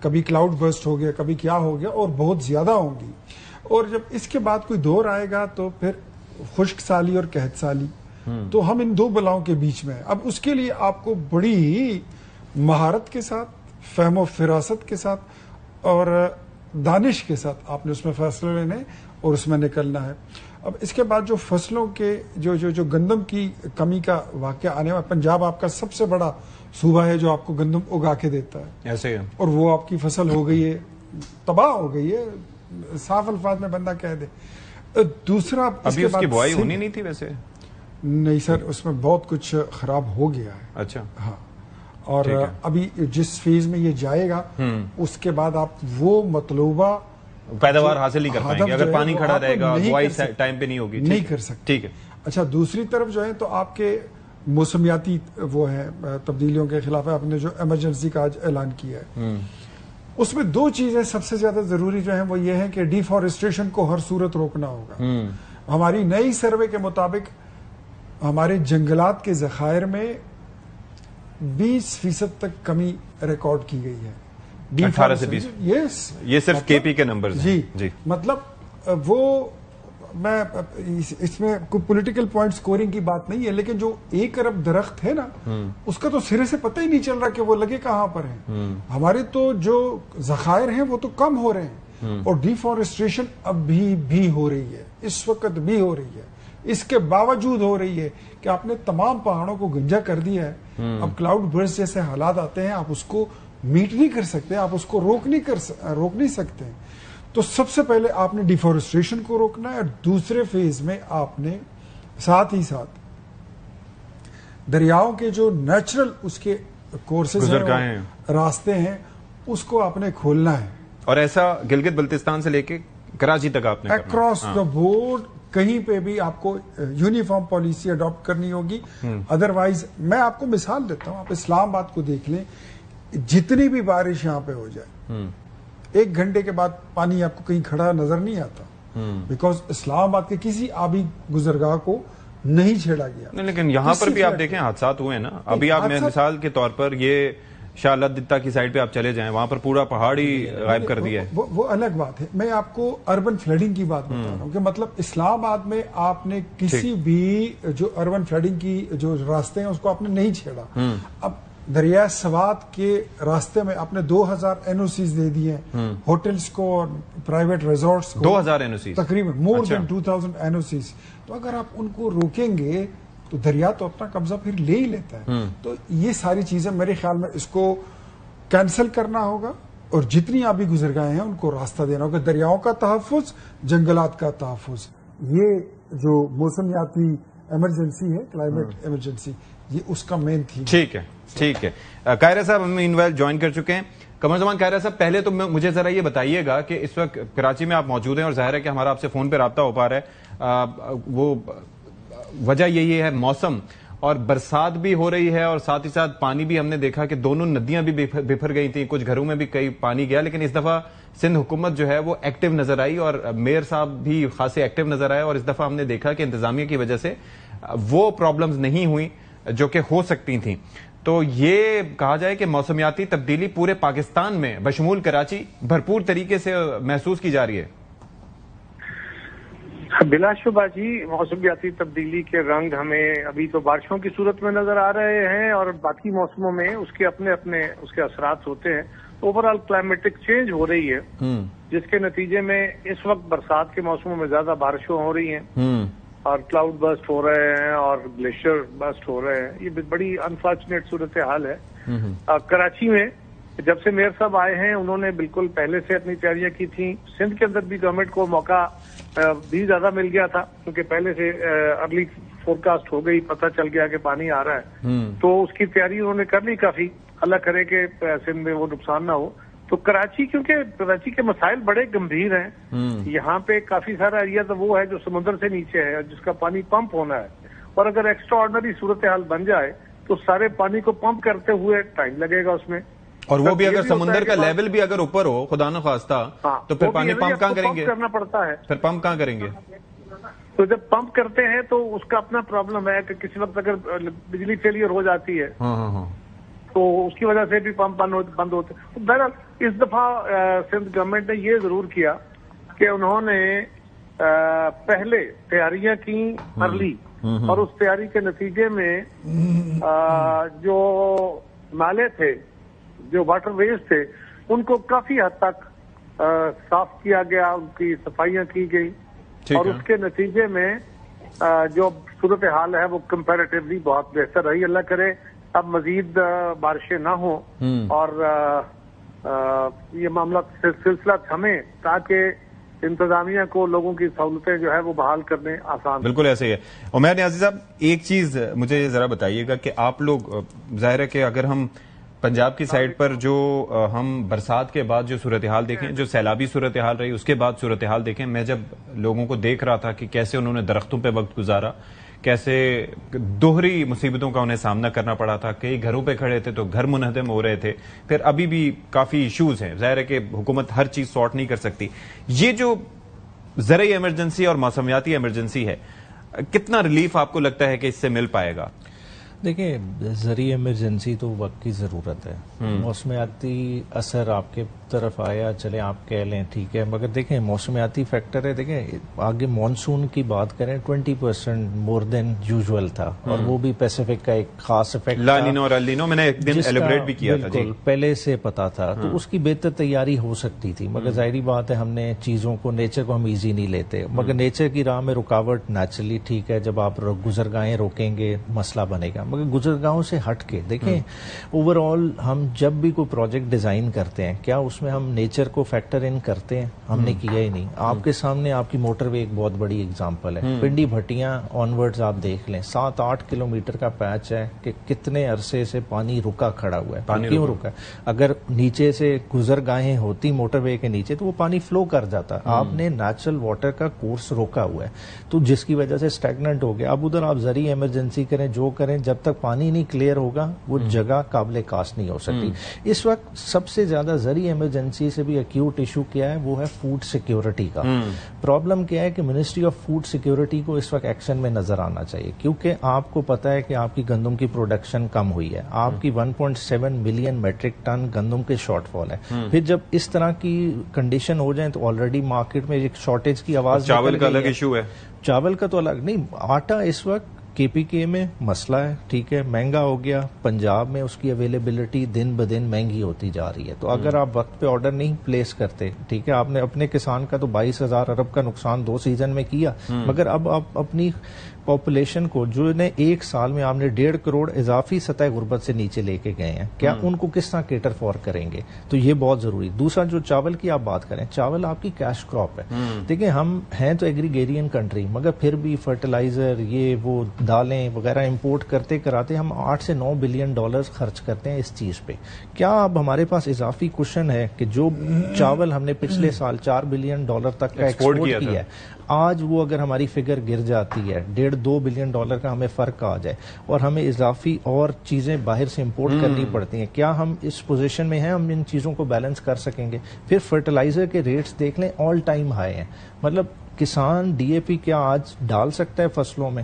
کبھی کلاؤڈ برسٹ ہو گیا, کبھی کیا ہو گیا, اور بہت زیادہ ہوں گی. اور جب اس کے بعد کوئی دور آئے گا تو پھر خشک سالی اور قحط سالی, تو ہم ان 2 بلاؤں کے بیچ میں ہیں. اب اس کے لیے آپ کو بڑی مہارت کے ساتھ, فہم و فراست کے ساتھ اور دانش کے ساتھ آپ نے اس میں فیصلے لینے اور اس میں نکلنا ہے. اب اس کے بعد جو فصلوں کے جو گندم کی کمی کا واقعہ آنے والا, پنجاب آپ کا سب سے بڑا صوبہ ہے جو آپ کو گندم اگا کے دیتا ہے, ایسے ہے, اور وہ آپ کی فصل ہو گئی ہے, تباہ ہو گئی ہے, صاف الفاظ میں بندہ کہہ دے. دوسرا ابھی اس کی بوائی ہونی نہیں تھی ویسے؟ نہیں سر, اس میں بہت کچھ خراب ہو گیا ہے. اچھا, ہاں, اور ابھی جس فیز میں یہ جائے گا اس کے بعد آپ وہ مطلوبہ پیداوار حاصل نہیں کر پائیں گے اگر پانی کھڑا رہے گا, بوائی ٹائم پہ نہیں ہوگی, نہیں کر سکتے. ٹھیک ہے. اچھا, دوسری طرف جو ہے تو آپ کے موسمیاتی وہ ہے تبدیلیوں کے خلاف آپ نے جو ایمرجنسی کا آج اعلان کیا ہے, اس میں 2 چیزیں سب سے زیادہ ضروری جو ہیں وہ یہ ہے کہ ڈیفارسٹریشن کو ہر صورت روکنا ہوگا. ہماری نئی سروے کے مطابق ہمارے جنگلات کے ذخائر میں 20% تک کمی ریکارڈ کی گئی ہے. 18 سے 20. یس, یہ صرف کے پی کے نمبرز ہیں. جی, مطلب وہ میں اس میں کوئی پولیٹیکل پوائنٹ سکورنگ کی بات نہیں ہے, لیکن جو 1 ارب درخت ہے نا, اس کا تو سرے سے پتہ ہی نہیں چل رہا کہ وہ لگے کہاں پر ہیں. ہمارے تو جو ذخائر ہیں وہ تو کم ہو رہے ہیں, اور ڈیفارسٹریشن اب بھی ہو رہی ہے, اس وقت بھی ہو رہی ہے. اس کے باوجود ہو رہی ہے کہ آپ نے تمام پہاڑوں کو گنجا کر دیا ہے. اب کلاؤڈ برسٹ جیسے حالات آتے ہیں, آپ اس کو میٹ نہیں کر سکتے, آپ اس کو روک نہیں سکتے. تو سب سے پہلے آپ نے ڈیفارسٹریشن کو روکنا ہے, اور دوسرے فیز میں آپ نے ساتھ ہی ساتھ دریاؤں کے جو نیچرل اس کے کورسز ہیں, راستے ہیں, اس کو آپ نے کھولنا ہے. اور ایسا گلگت بلتستان سے لے کے کراچی تک آپ نے اکراس دا بورڈ کہیں پہ بھی آپ کو یونیفارم پالیسی اڈاپٹ کرنی ہوگی. ادروائز میں آپ کو مثال دیتا ہوں, آپ اسلام آباد کو دیکھ لیں, جتنی بھی بارش یہاں پہ ہو جائے 1 گھنٹے کے بعد پانی آپ کو کہیں کھڑا نظر نہیں آتا, بیکاز اسلام آباد کے کسی آبی گزرگاہ کو نہیں چھیڑا گیا. لیکن یہاں پر بھی آپ دیکھیں حادثات ہوئے نا. ابھی آپ مثال کے طور پر یہ شاہ اللہ دتا کی سائڈ پہ آپ چلے جائیں, وہاں پر پورا پہاڑ ہی غائب کر دیا ہے. وہ الگ بات ہے. میں آپ کو اربن فلڈنگ کی بات بتا رہا ہوں کہ مطلب اسلام آباد میں آپ نے کسی بھی جو اربن فلڈنگ کی جو راستے ہیں اس کو آپ نے نہیں چھیڑا. اب دریائے سوات کے راستے میں آپ نے 2000 این او سیز دے دیے ہیں ہوٹلز کو اور پرائیویٹ ریزورٹس کو. 2000 این او سیز تقریباً مور دین 2000 این او سیز. تو اگر آپ ان کو روکیں گے تو دریا تو اپنا قبضہ پھر لے ہی لیتا ہے. تو یہ ساری چیزیں میرے خیال میں اس کو کینسل کرنا ہوگا, اور جتنی آبی گزرگاہیں ہیں ان کو راستہ دینا ہوگا. دریاؤں کا تحفظ, جنگلات کا تحفظ, یہ جو موسمیاتی ایمرجنسی ہے, کلائمیٹ ایمرجنسی, یہ اس کا مین تھیم. ٹھیک ہے, ٹھیک ہے. قاہرہ صاحب ہمیں انوائل جوائن کر چکے ہیں. قمر زمان قاہرہ صاحب, پہلے تو مجھے ذرا یہ بتائیے گا کہ اس وقت کراچی میں آپ موجود ہیں اور ظاہر ہے کہ ہمارا آپ سے فون پہ رابطہ ہو پا رہا ہے. وہ وجہ یہی ہے موسم, اور برسات بھی ہو رہی ہے, اور ساتھ ہی ساتھ پانی بھی ہم نے دیکھا کہ دونوں ندیاں بھی بفر گئی تھیں, کچھ گھروں میں بھی کئی پانی گیا. لیکن اس دفعہ سندھ حکومت جو ہے وہ ایکٹیو نظر آئی, اور میئر صاحب بھی خاصے ایکٹیو نظر آئے, اور اس دفعہ ہم نے دیکھا کہ انتظامیہ کی وجہ سے وہ پرابلمز نہیں ہوئی جو کہ ہو سکتی تھیں. تو یہ کہا جائے کہ موسمیاتی تبدیلی پورے پاکستان میں بشمول کراچی بھرپور طریقے سے محسوس کی جا رہی ہے. بلا شبہ جی، موسمیاتی تبدیلی کے رنگ ہمیں ابھی تو بارشوں کی صورت میں نظر آ رہے ہیں اور باقی موسموں میں اس کے اپنے اس کے اثرات ہوتے ہیں. اوور آل کلائمیٹک چینج ہو رہی ہے، جس کے نتیجے میں اس وقت برسات کے موسموں میں زیادہ بارشیں ہو رہی ہیں اور کلاؤڈ برسٹ ہو رہے ہیں اور گلیشیئر برسٹ ہو رہے ہیں. یہ بڑی انفارچونیٹ صورتحال ہے. کراچی میں جب سے میئر صاحب آئے ہیں انہوں نے بالکل پہلے سے اپنی تیاریاں کی تھیں. سندھ کے اندر بھی گورنمنٹ کو موقع بھی زیادہ مل گیا تھا کیونکہ پہلے سے ارلی فورکاسٹ ہو گئی، پتہ چل گیا کہ پانی آ رہا ہے، تو اس کی تیاری انہوں نے کر لی کافی. اللہ کرے کہ سندھ میں وہ نقصان نہ ہو. تو کراچی، کیونکہ کراچی کے مسائل بڑے گمبھیر ہیں، یہاں پہ کافی سارا ایریا تو وہ ہے جو سمندر سے نیچے ہے جس کا پانی پمپ ہونا ہے، اور اگر ایکسٹرا آرڈنری صورتحال بن جائے تو سارے پانی کو پمپ کرتے ہوئے ٹائم لگے گا اس میں. اور وہ بھی اگر سمندر کا لیول بھی اگر اوپر ہو خدا نخواستہ تو پھر پانی پمپ کہاں کریں گے؟ کرنا پڑتا ہے. پھر پمپ کہاں کریں گے؟ تو جب پمپ کرتے ہیں تو اس کا اپنا پرابلم ہے کہ کسی وقت اگر بجلی فیلئر ہو جاتی ہے تو اس کی وجہ سے بھی پمپ بند ہوتے. بہرحال اس دفعہ سندھ گورنمنٹ نے یہ ضرور کیا کہ انہوں نے پہلے تیاریاں کی ارلی، اور اس تیاری کے نتیجے میں جو نالے تھے، جو واٹر ویز تھے، ان کو کافی حد تک صاف کیا گیا، ان کی صفائیاں کی گئی، اور اس کے نتیجے میں جو صورتحال ہے وہ کمپیریٹیولی بہت بہتر رہی. اللہ کرے اب مزید بارشیں نہ ہوں اور یہ معاملہ سلسلہ تھمے تاکہ انتظامیہ کو لوگوں کی سہولتیں جو ہے وہ بحال کرنے آسان. بالکل ایسے ہی ہے. عمیر نیازی صاحب، ایک چیز مجھے ذرا بتائیے گا کہ آپ لوگ، ظاہر ہے کہ اگر ہم پنجاب کی سائڈ پر جو ہم برسات کے بعد جو صورتحال دیکھیں، جو سیلابی صورتحال رہی، اس کے بعد صورتحال دیکھیں، میں جب لوگوں کو دیکھ رہا تھا کہ کیسے انہوں نے درختوں پہ وقت گزارا، کیسے دوہری مصیبتوں کا انہیں سامنا کرنا پڑا تھا. کئی گھروں پہ کھڑے تھے تو گھر منہدم ہو رہے تھے. پھر ابھی بھی کافی ایشوز ہیں. ظاہر ہے کہ حکومت ہر چیز سارٹ نہیں کر سکتی. یہ جو زرعی ایمرجنسی اور موسمیاتی ایمرجنسی ہے، کتنا ریلیف آپ کو لگتا ہے کہ اس سے مل پائے گا؟ دیکھیں، زرعی ایمرجنسی تو وقت کی ضرورت ہے. موسمیاتی اثر آپ کے طرف آیا، چلے آپ کہہ لیں ٹھیک ہے، مگر دیکھیں موسمیاتی فیکٹر ہے. دیکھیں آگے مانسون کی بات کریں، 20% مور دین یوزول تھا، اور وہ بھی پیسیفک کا ایک خاص افیکٹ، لا نینو اور ایل نینو، میں نے ایک دن ایلیبریٹ بھی کیا تھا. بالکل پہلے سے پتا تھا، تو اس کی بہتر تیاری ہو سکتی تھی. مگر ظاہری بات ہے ہم نے چیزوں کو، نیچر کو ہم ایزی نہیں لیتے، مگر نیچر کی راہ میں رکاوٹ نیچرلی ٹھیک ہے. جب آپ گزرگاہیں روکیں گے مسئلہ بنے گا، مگر گزرگاہوں سے ہٹ کے دیکھیں اوور آل ہم جب بھی کوئی پروجیکٹ ڈیزائن کرتے ہیں، کیا اس میں ہم نیچر کو فیکٹر ان کرتے ہیں؟ ہم نے کیا ہی نہیں. آپ کے سامنے آپ کی موٹر وے ایک بہت بڑی اگزامپل ہے. پنڈی بھٹیاں آنورڈز آپ دیکھ لیں، 7-8 کلومیٹر کا پیچ ہے کہ کتنے عرصے سے پانی رکا کھڑا ہوا ہے. کیوں رکا ہے؟ اگر نیچے سے گزرگاہیں ہوتی موٹر وے کے نیچے تو وہ پانی فلو کر جاتا. آپ نے نیچرل واٹر کا کورس روکا ہوا ہے، تو جس کی وجہ سے اسٹیگننٹ ہو گیا. اب ادھر آپ زرعی ایمرجنسی کریں، جو کریں، جب تک پانی نہیں کلیئر ہوگا وہ جگہ قابل کاشت نہیں ہو سکتی. اس وقت سب سے زیادہ زرعی ایمرجنسی سے بھی ایکیوٹ ایشو کیا ہے، وہ ہے فوڈ سیکیورٹی کا. پرابلم کیا ہے کہ منسٹری آف فوڈ سیکیورٹی کو اس وقت ایکشن میں نظر آنا چاہیے، کیونکہ آپ کو پتا ہے کہ آپ کی گندم کی پروڈکشن کم ہوئی ہے. آپ کی 1.7 ملین میٹرک ٹن گندم کے شارٹ فال ہے. پھر جب اس طرح کی کنڈیشن ہو جائیں تو آلریڈی مارکیٹ میں ایک شارٹیج کی آواز، چاول کا الگ ایشو ہے، چاول کا تو الگ نہیں. آٹا اس وقت KPK میں مسئلہ ہے، ٹھیک ہے، مہنگا ہو گیا. پنجاب میں اس کی اویلیبلٹی دن بدن مہنگی ہوتی جا رہی ہے. تو اگر آپ وقت پہ آرڈر نہیں پلیس کرتے، ٹھیک ہے، آپ نے اپنے کسان کا تو 22,000 ارب کا نقصان 2 سیزن میں کیا، مگر اب آپ اپنی پاپولیشن کو، جو نے ایک سال میں آپ نے 1.5 کروڑ اضافی سطح غربت سے نیچے لے کے گئے ہیں، کیا ان کو کس طرح کیٹر فار کریں گے؟ تو یہ بہت ضروری. دوسرا جو چاول کی آپ بات کریں، چاول آپ کی کیش کراپ ہے. دیکھیں ہم ہیں تو ایگریگیرین کنٹری، مگر پھر بھی فرٹیلائزر، یہ وہ دالیں وغیرہ امپورٹ کرتے کراتے ہم 8 سے 9 بلین ڈالرز خرچ کرتے ہیں اس چیز پہ. کیا اب ہمارے پاس اضافی کوشن ہے کہ جو چاول ہم نے پچھلے سال 4 بلین ڈالر تک کا ایکسپورٹ کیا ہے، آج وہ اگر ہماری فگر گر جاتی ہے، 1.5-2 بلین ڈالر کا ہمیں فرق آ جائے اور ہمیں اضافی اور چیزیں باہر سے امپورٹ کرنی پڑتی ہیں، کیا ہم اس پوزیشن میں ہیں ہم ان چیزوں کو بیلنس کر سکیں گے؟ پھر فرٹیلائزر کے ریٹس دیکھ لیں، آل ٹائم ہائی ہیں. مطلب کسان DAP کیا آج ڈال سکتا ہے فصلوں میں؟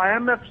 IMF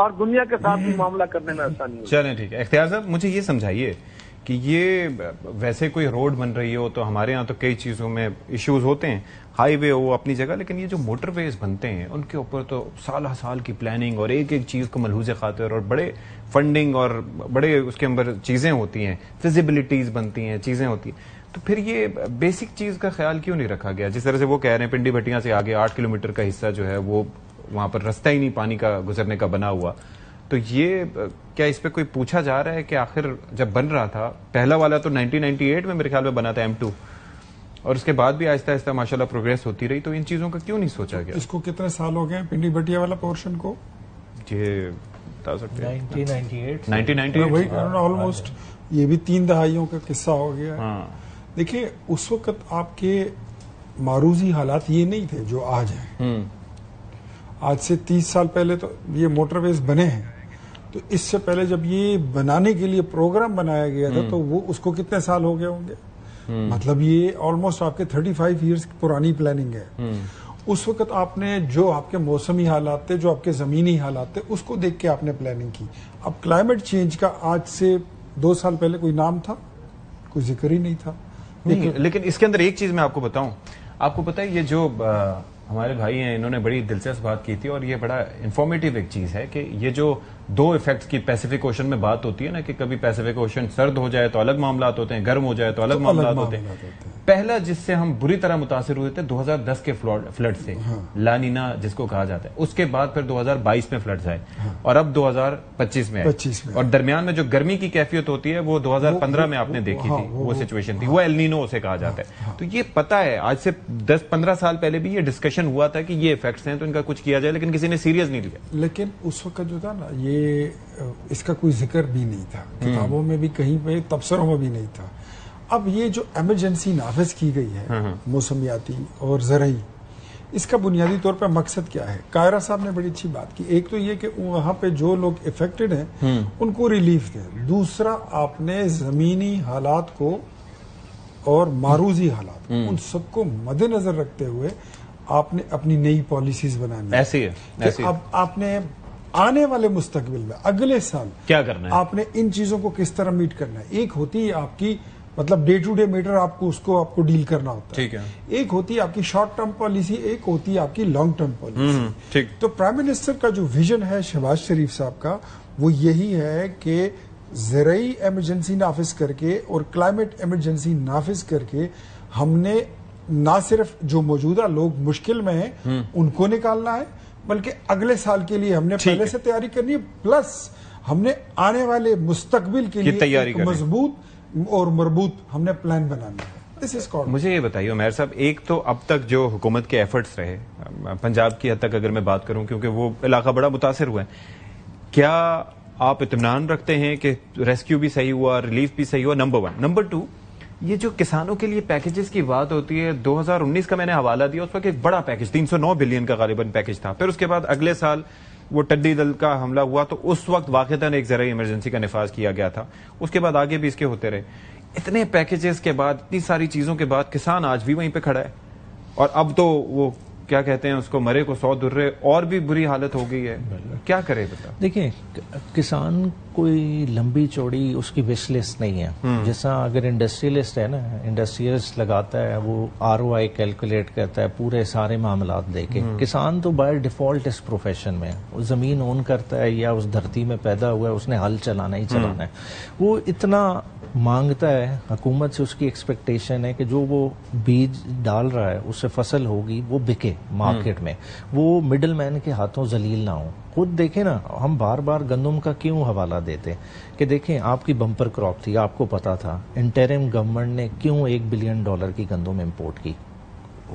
اور دنیا کے ساتھ بھی معاملہ کرنے میں آسانی ہوگی. چلیں ٹھیک ہے. اختیار صاحب مجھے یہ سمجھائیے کہ یہ ویسے کوئی روڈ بن رہی ہو تو ہمارے ہاں تو کئی چیزوں میں ایشوز ہوتے ہیں, ہائی وے ہو اپنی جگہ, لیکن یہ جو موٹر ویز بنتے ہیں ان کے اوپر تو سالہ سال کی پلاننگ اور ایک ایک چیز کو ملحوظ خاطر اور بڑے فنڈنگ اور بڑے اس کے اندر چیزیں ہوتی ہیں, فزیبلٹیز بنتی ہیں, چیزیں ہوتی ہیں. تو پھر یہ بیسک چیز کا خیال کیوں نہیں رکھا گیا؟ جس طرح سے وہ کہہ رہے ہیں پنڈی بھٹیاں سے آگے 8 کلومیٹر کا حصہ جو ہے وہ وہاں پر رستہ ہی نہیں پانی کا گزرنے کا بنا ہوا. تو یہ کیا اس پہ کوئی پوچھا جا رہا ہے کہ آخر جب بن رہا تھا, پہلا والا تو 1998 میں میرے خیال میں بنا تھا M2, اور اس کے بعد بھی آہستہ آہستہ ماشاءاللہ پروگریس ہوتی رہی, تو ان چیزوں کا کیوں نہیں سوچا گیا؟ اس کو کتنے سال ہو گئے پنڈی بھٹیا والا پورشن کو؟ یہ بتا سکتے ہیں 1998 وہی آلموسٹ, یہ بھی 3 دہائیوں کا قصہ ہو گیا. ہاں دیکھیں اس وقت آپ کے معروضی حالات یہ نہیں تھے جو آج ہیں. آج سے 30 سال پہلے تو یہ موٹر ویز بنے ہیں, تو اس سے پہلے جب یہ بنانے کے لیے پروگرام بنایا گیا تھا تو وہ اس کو کتنے سال ہو گئے ہوں گے؟ مطلب یہ آلموسٹ آپ کے 35 ایئرس پرانی پلاننگ ہے. اس وقت آپ نے جو آپ کے موسمی حالات تھے, جو آپ کے زمینی حالات تھے, اس کو دیکھ کے آپ نے پلاننگ کی. اب کلائمیٹ چینج کا آج سے 2 سال پہلے کوئی نام تھا؟ کوئی ذکر ہی نہیں تھا. لیکن اس کے اندر ایک چیز میں آپ کو بتاؤں, آپ کو پتا ہے یہ جو ہمارے بھائی ہیں انہوں نے بڑی دلچسپ بات کی تھی, اور یہ بڑا انفارمیٹیو ایک چیز ہے کہ یہ جو 2 ایفیکٹس کی پیسیفک اوشن میں بات ہوتی ہے نا, کہ کبھی پیسیفک اوشن سرد ہو جائے تو الگ معاملات ہوتے ہیں, گرم ہو جائے تو الگ معاملات ہوتے ہیں. پہلا جس سے ہم بری طرح متاثر ہوئے تھے 2010 کے فلڈ سے, لانینا جس کو کہا جاتا ہے. اس کے بعد پھر 2022 میں فلڈز آئے, اور اب 2025 میں آئے, اور درمیان میں جو گرمی کی کیفیت ہوتی ہے وہ 2015 میں آپ نے دیکھی تھی, وہ سچویشن تھی, وہ ایلنینو اسے کہا جاتا ہے. تو یہ پتا ہے آج سے 10-15 سال پہلے بھی یہ ڈسکشن ہوا تھا کہ یہ ایفیکٹس ہیں تو ان کا کچھ کیا جائے, لیکن کسی نے سیریس نہیں لیا. لیکن اس وقت جو تھا نا, یہ اس کا کوئی ذکر بھی نہیں تھا, کتابوں میں بھی کہیں پہ, تبصروں میں بھی نہیں تھا. اب یہ جو ایمرجنسی نافذ کی گئی ہے موسمیاتی اور زرعی, اس کا بنیادی طور پہ مقصد کیا ہے؟ کائرہ صاحب نے بڑی اچھی بات کی. ایک تو یہ کہ وہاں پہ جو لوگ افیکٹڈ ہیں ان کو ریلیف دیں. دوسرا, آپ نے زمینی حالات کو اور معروضی حالات ان سب کو مد نظر رکھتے ہوئے آپ نے اپنی نئی پالیسیز بنانی. ایسی ہے اب آپ نے آنے والے مستقبل میں اگلے سال کیا کرنا ہے, آپ نے ان چیزوں کو کس طرح میٹ کرنا ہے. ایک ہوتی ہے آپ کی مطلب ڈے ٹو ڈے میٹر, آپ کو اس کو آپ کو ڈیل کرنا ہوتا ہے. ٹھیک ہے. ایک ہوتی ہے آپ کی شارٹ ٹرم پالیسی, ایک ہوتی ہے آپ کی لانگ ٹرم پالیسی. تو پرائم منسٹر کا جو ویژن ہے شہباز شریف صاحب کا, وہ یہی ہے کہ زرعی ایمرجنسی نافذ کر کے اور کلائمیٹ ایمرجنسی نافذ کر کے ہم نے نہ صرف جو موجودہ لوگ مشکل میں ہیں ان کو نکالنا ہے, بلکہ اگلے سال کے لیے ہم نے پہلے سے تیاری کرنی ہے, پلس ہم نے آنے والے مستقبل کے لیے مضبوط اور مربوط ہم نے پلان بنانا ہے. مجھے یہ بتائیے عمیر صاحب, ایک تو اب تک جو حکومت کے ایفرٹس رہے, پنجاب کی حد تک اگر میں بات کروں کیونکہ وہ علاقہ بڑا متاثر ہوا ہے, کیا آپ اطمینان رکھتے ہیں کہ ریسکیو بھی صحیح ہوا, ریلیف بھی صحیح ہوا؟ نمبر 1. نمبر 2, یہ جو کسانوں کے لیے پیکیجز کی بات ہوتی ہے, 2019 کا میں نے حوالہ دیا, اس وقت ایک بڑا پیکیج 309 بلین کا غالباً پیکیج تھا. پھر اس کے بعد اگلے سال وہ ٹڈی دل کا حملہ ہوا تو اس وقت واقعتاً ایک زرعی ایمرجنسی کا نفاذ کیا گیا تھا. اس کے بعد آگے بھی اس کے ہوتے رہے. اتنے پیکیجز کے بعد, اتنی ساری چیزوں کے بعد, کسان آج بھی وہیں پہ کھڑا ہے, اور اب تو وہ کیا کہتے ہیں اس کو, مرے کو 100 درے, اور بھی بری حالت ہو گئی ہے. کیا کرے بتا؟ دیکھیں, کسان کوئی لمبی چوڑی اس کی وش لسٹ نہیں ہے. جیسا اگر انڈسٹریلسٹ ہے نا, انڈسٹریلسٹ لگاتا ہے, وہ ROI کیلکولیٹ کرتا ہے پورے سارے معاملات دے کے. کسان تو بائی ڈیفالٹ اس پروفیشن میں زمین اون کرتا ہے یا اس دھرتی میں پیدا ہوا ہے, اس نے ہل چلانا ہی چلانا ہے. وہ اتنا مانگتا ہے حکومت سے, اس کی ایکسپیکٹیشن ہے کہ جو وہ بیج ڈال رہا ہے اس سے فصل ہوگی وہ بکے مارکیٹ میں, وہ مڈل مین کے ہاتھوں ذلیل نہ ہو. خود دیکھیں نا, ہم بار بار گندم کا کیوں حوالہ دیتے کہ دیکھیں آپ کی بمپر کراپ تھی, آپ کو پتا تھا, انٹرم گورنمنٹ نے کیوں $1 بلین کی گندم امپورٹ کی.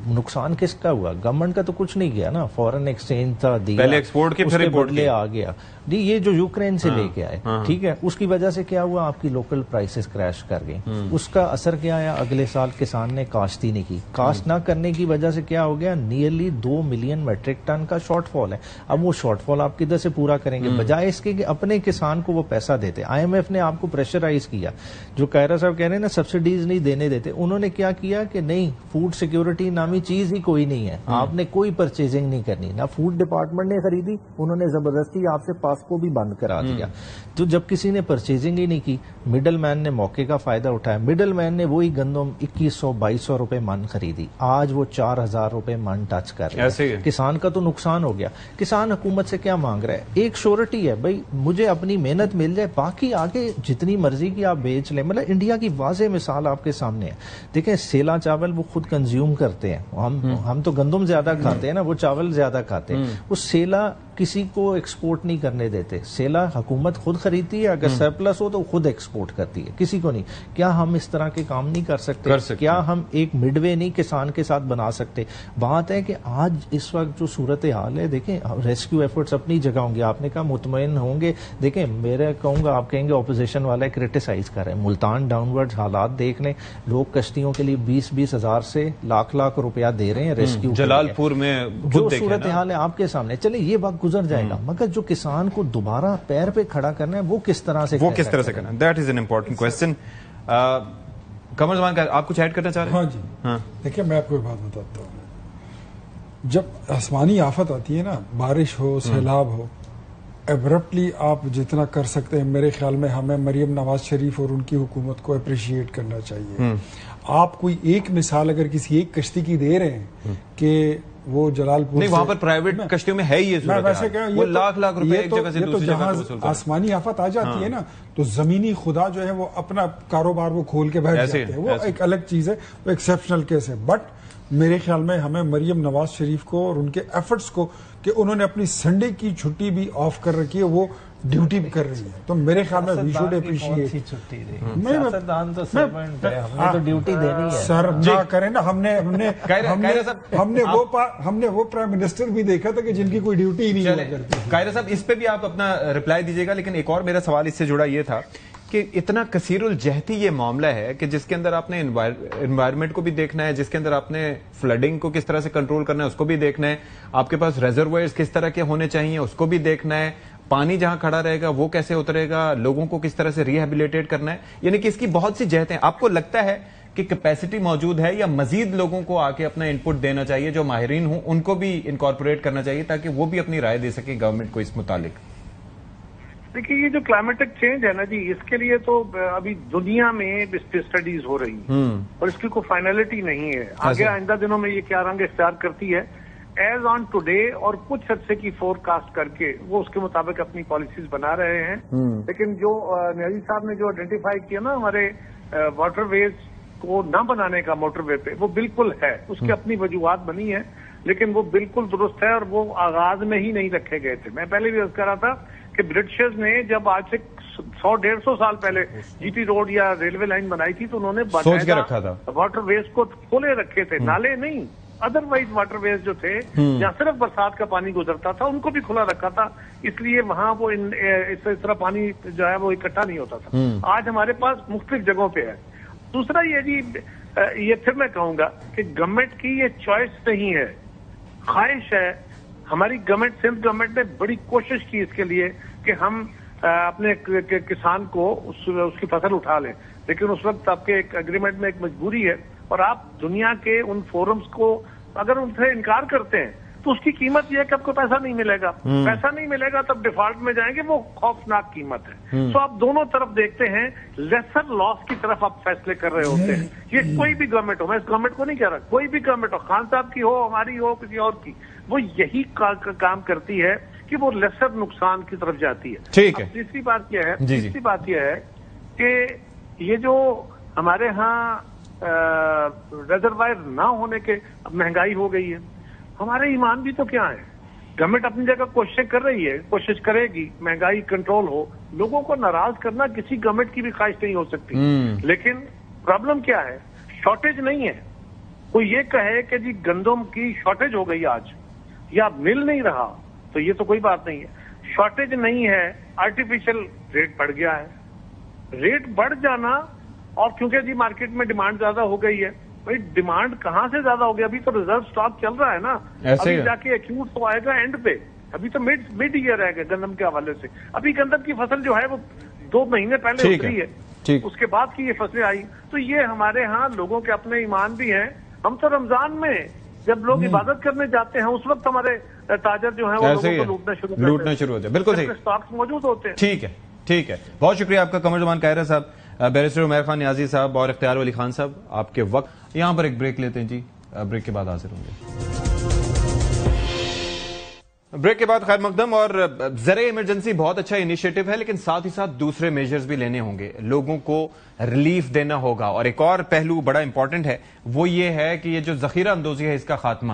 نقصان کس کا ہوا؟ گورنمنٹ کا تو کچھ نہیں گیا نا, فورن ایکسچینج تھا, دیا, پہلے ایکسپورٹ کے پھر بدلے آ گیا. جی یہ جو یوکرین سے لے کے آئے, ٹھیک ہے, اس کی وجہ سے کیا ہوا, آپ کی لوکل پرائسز کریش کر گئی. اس کا اثر کیا آیا, اگلے سال کسان نے کاشت ہی نہیں کی. کاشت نہ کرنے کی وجہ سے کیا ہو گیا, نیئرلی 2 ملین میٹرک ٹن کا شارٹ فال ہے. اب وہ شارٹ فال آپ کدھر سے پورا کریں گے, بجائے اس کے کہ اپنے کسان کو وہ پیسہ دیتے. IMF نے آپ کو پریشرائز کیا, جو کائرہ صاحب کہہ رہے ہیں نا سبسڈیز نہیں دینے دیتے, انہوں نے کیا کیا کہ نہیں, فوڈ سیکیورٹی نہ نامی چیز ہی کوئی نہیں ہے. آپ نے کوئی پرچیزنگ نہیں کرنی, نہ فوڈ ڈپارٹمنٹ نے خریدی, انہوں نے زبردستی آپ سے پاسکو بھی بند کرا دیا. تو جب کسی نے پرچیزنگ ہی نہیں کی, مڈل مین نے موقع کا فائدہ اٹھایا. مڈل مین نے وہی گندم 2100-2200 روپے من خریدی, آج وہ 4000 روپے من ٹچ کر رہا ہے. کسان کا تو نقصان ہو گیا. کسان حکومت سے کیا مانگ رہا ہے؟ ایک شورٹی ہے بھائی, مجھے اپنی محنت مل جائے, باقی آگے جتنی مرضی کی آپ بیچ لیں. مطلب انڈیا کی واضح مثال آپ کے سامنے ہے. دیکھیں سیلا چاول وہ خود کنزیوم کرتے ہیں, ہم تو گندم زیادہ کھاتے ہیں نا, وہ چاول زیادہ کھاتے ہیں. وہ سیلا کسی کو ایکسپورٹ نہیں کرنے دیتے. سیلا حکومت خود خریدتی ہے, اگر سرپلس ہو تو خود ایکسپورٹ کرتی ہے, کسی کو نہیں. کیا ہم اس طرح کے کام نہیں کر سکتے؟ کیا ہم ایک مڈ وے نہیں کسان کے ساتھ بنا سکتے؟ بات ہے کہ آج اس وقت جو صورتحال ہے, دیکھیں ریسکیو ایفرٹس اپنی جگہ ہوں گے, آپ نے کہا مطمئن ہوں گے. دیکھیں میرے کہوں گا, آپ کہیں گے اپوزیشن والے کرٹیسائز کر رہے ہیں, ملتان ڈاؤن ورڈ حالات دیکھ لیں, لوگ کشتیوں کے لیے 20-20 ہزار سے لاکھ روپیہ دے رہے ہیں ریسکیو. جلال پور میں جو صورتحال ہے آپ کے سامنے. چلے یہ وقت گزر جائے گا, مگر جو کسان کو دوبارہ پیر پہ کھڑا کرنا ہے وہ کس طرح سے کرنا ہے, that is an important question. Qamar Zaman کا آپ کچھ ایڈ کرنا چاہ رہے ہیں؟ ہاں جی, دیکھیں میں آپ کو ایک بات بتاتا ہوں. جب آسمانی آفت آتی ہے نا, بارش ہو, سیلاب ہو, ایبرپٹلی آپ جتنا کر سکتے ہیں, میرے خیال میں ہمیں مریم نواز شریف اور ان کی حکومت کو اپریشیٹ کرنا چاہیے. آپ کوئی ایک مثال اگر کسی ایک کشتی کی دے رہے ہیں کہ وہ جلال پور نہیں, وہاں پر پرائیویٹ کشتیوں میں ہے ہی یہ ویسے کہ وہ لاکھ روپے ایک جگہ سے دوسری جگہ وصول کرتے ہیں. آسمانی آفت آ جاتی ہے نا, تو زمینی خدا جو ہے وہ اپنا کاروبار وہ کھول کے بیٹھ جاتے ہیں. وہ ایک الگ چیز ہے, وہ ایکسیپشنل کیس ہے. بٹ میرے خیال میں ہمیں مریم نواز شریف کو اور ان کے ایفرٹس کو, کہ انہوں نے اپنی سنڈے کی چھٹی بھی آف کر رکھی ہے, وہ ڈیوٹی بھی کر رہی ہے, تو میرے خیال میں وی شوڈ اپریشیٹ. ڈیوٹی دینی ہے سر, نہ کریں نا. ہم نے وہ پرائم منسٹر بھی دیکھا تھا کہ جن کی کوئی ڈیوٹی ہی نہیں ہوا کرتی. قاہرہ صاحب اس پہ بھی آپ اپنا رپلائی دیجیے گا, لیکن ایک اور میرا سوال اس سے جڑا یہ تھا کہ اتنا کثیر الجہتی یہ معاملہ ہے کہ جس کے اندر آپ نے انوائرمنٹ کو بھی دیکھنا ہے, جس کے اندر آپ نے فلڈنگ کو کس طرح سے کنٹرول کرنا ہے اس کو بھی دیکھنا ہے, آپ کے پاس ریزروائرز کس طرح کے ہونے چاہیے اس کو بھی دیکھنا ہے, پانی جہاں کھڑا رہے گا وہ کیسے اترے گا, لوگوں کو کس طرح سے ریہیبلیٹیٹ کرنا ہے. یعنی کہ اس کی بہت سی جہتیں. آپ کو لگتا ہے کہ کیپیسٹی موجود ہے یا مزید لوگوں کو آ کے اپنا انپٹ دینا چاہیے, جو ماہرین ہوں ان کو بھی انکارپوریٹ کرنا چاہیے تاکہ وہ بھی اپنی رائے دے سکیں گورنمنٹ کو اس متعلق؟ دیکھیے یہ جو کلائمیٹک چینج ہے نا جی, اس کے لیے تو ابھی دنیا میں اس پہ اسٹڈیز ہو رہی ہیں اور اس کی کوئی فائنلٹی نہیں ہے. آگے آئندہ دنوں میں یہ کیا رنگ اختیار کرتی ہے ایز آن ٹوڈے, اور کچھ عرصے کی فور کاسٹ کر کے وہ اس کے مطابق اپنی پالیسیز بنا رہے ہیں. لیکن جو نیازی صاحب نے جو آئیڈینٹیفائی کیا نا ہمارے واٹر ویز کو نہ بنانے کا موٹر وے پہ, وہ بالکل ہے, اس کی اپنی وجوہات بنی ہے, لیکن وہ بالکل درست ہے اور وہ آغاز میں ہی نہیں رکھے گئے تھے. میں پہلے بھی عرض کر رہا تھا کہ برٹشرز نے جب آج سے 100-150 سال پہلے جی ٹی روڈ یا ریلوے لائن بنائی تھی تو انہوں نے سوچ کے رکھا تھا, واٹر ویز کو کھولے رکھے تھے, نالے نہیں, ادروائز واٹر ویز جو تھے جہاں صرف برسات کا پانی گزرتا تھا ان کو بھی کھلا رکھا تھا, اس لیے وہاں وہ اس طرح پانی جو ہے وہ اکٹھا نہیں ہوتا تھا. آج ہمارے پاس مختلف جگہوں پہ ہے. دوسرا یہ جی, یہ پھر میں کہوں گا کہ گورنمنٹ کی یہ چوائس نہیں ہے, خواہش ہے. ہماری گورنمنٹ, سندھ گورنمنٹ نے بڑی کوشش کی اس کے لیے کہ ہم اپنے کسان کو اس کی فصل اٹھا لیں, لیکن اس وقت آپ کے ایک اگریمنٹ میں ایک مجبوری ہے, اور آپ دنیا کے ان فورمز کو اگر ان سے انکار کرتے ہیں تو اس کی قیمت یہ ہے کہ آپ کو پیسہ نہیں ملے گا. پیسہ نہیں ملے گا تب ڈیفالٹ میں جائیں گے, وہ خوفناک قیمت ہے. تو آپ دونوں طرف دیکھتے ہیں, لیسر لاس کی طرف آپ فیصلے کر رہے ہوتے ہیں. یہ کوئی بھی گورنمنٹ ہو, میں اس گورنمنٹ کو نہیں کہہ رہا, کوئی بھی گورنمنٹ ہو, خان صاحب کی ہو, ہماری ہو, کسی اور کی, وہ یہی کام کرتی ہے کہ وہ لیسر نقصان کی طرف جاتی ہے. ٹھیک ہے. تیسری بات یہ ہے, تیسری بات یہ ہے کہ یہ جو ہمارے ہاں ریزروائر نہ ہونے کے, اب مہنگائی ہو گئی ہے, ہمارے ایمان بھی تو کیا ہے. گورنمنٹ اپنی جگہ کوششیں کر رہی ہے, کوشش کرے گی مہنگائی کنٹرول ہو. لوگوں کو ناراض کرنا کسی گورنمنٹ کی بھی خواہش نہیں ہو سکتی, لیکن پرابلم کیا ہے, شارٹیج نہیں ہے. کوئی یہ کہے کہ جی گندم کی شارٹیج ہو گئی آج یا مل نہیں رہا, تو یہ تو کوئی بات نہیں ہے. شارٹیج نہیں ہے, آرٹیفیشل ریٹ بڑھ گیا ہے. ریٹ بڑھ جانا, اور کیونکہ جی مارکیٹ میں ڈیمانڈ زیادہ ہو گئی ہے. بھائی ڈیمانڈ کہاں سے زیادہ ہو گیا, ابھی تو ریزرو اسٹاک چل رہا ہے نا, ابھی جا کے ایکیوٹ تو آئے گا اینڈ پہ, ابھی تو مڈ ایئر ہے گندم کے حوالے سے. ابھی گندم کی فصل جو ہے وہ 2 مہینے پہلے اتری ہے, اس کے بعد کی یہ فصلیں آئی. تو یہ ہمارے ہاں لوگوں کے اپنے ایمان بھی ہیں, ہم تو رمضان میں جب لوگ عبادت کرنے جاتے ہیں اس وقت ہمارے تاجر جو ہیں وہ لوگوں کو لوٹنا شروع ہوتے ہیں. بالکل صحیح. اسٹاکس موجود ہوتے ہیں. ٹھیک ہے. بہت شکریہ آپ کا قمر زمان قاہرہ صاحب, بیرسٹر عمیر خان نیازی صاحب اور اختیار ولی خان صاحب, آپ کے وقت. یہاں پر ایک بریک لیتے ہیں جی, بریک کے بعد حاضر ہوں گے. بریک کے بعد خیر مقدم. اور زرعی ایمرجنسی بہت اچھا انیشیٹو ہے, لیکن ساتھ ہی ساتھ دوسرے میجرز بھی لینے ہوں گے. لوگوں کو ریلیف دینا ہوگا, اور ایک اور پہلو بڑا امپورٹنٹ ہے, وہ یہ ہے کہ یہ جو ذخیرہ اندوزی ہے اس کا خاتمہ,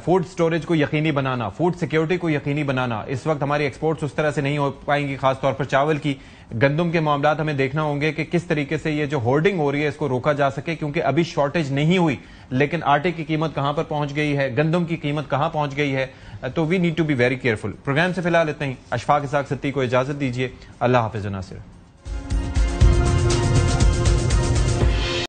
فوڈ سٹوریج کو یقینی بنانا, فوڈ سیکیورٹی کو یقینی بنانا. اس وقت ہماری ایکسپورٹس اس طرح سے نہیں ہو پائیں گی, خاص طور پر چاول کی. گندم کے معاملات ہمیں دیکھنا ہوں گے کہ کس طریقے سے یہ جو ہورڈنگ ہو رہی ہے اس کو روکا جا سکے, کیونکہ ابھی شارٹیج نہیں ہوئی, لیکن آٹے کی قیمت کہاں پر پہنچ گئی ہے, گندم کی قیمت کہاں پہنچ گئی ہے. تو we need to be very careful. Program سے فی الحال اتنا ہی. اشفاق اسحاق ستی کو اجازت دیجیے. اللہ حافظ. ناصر.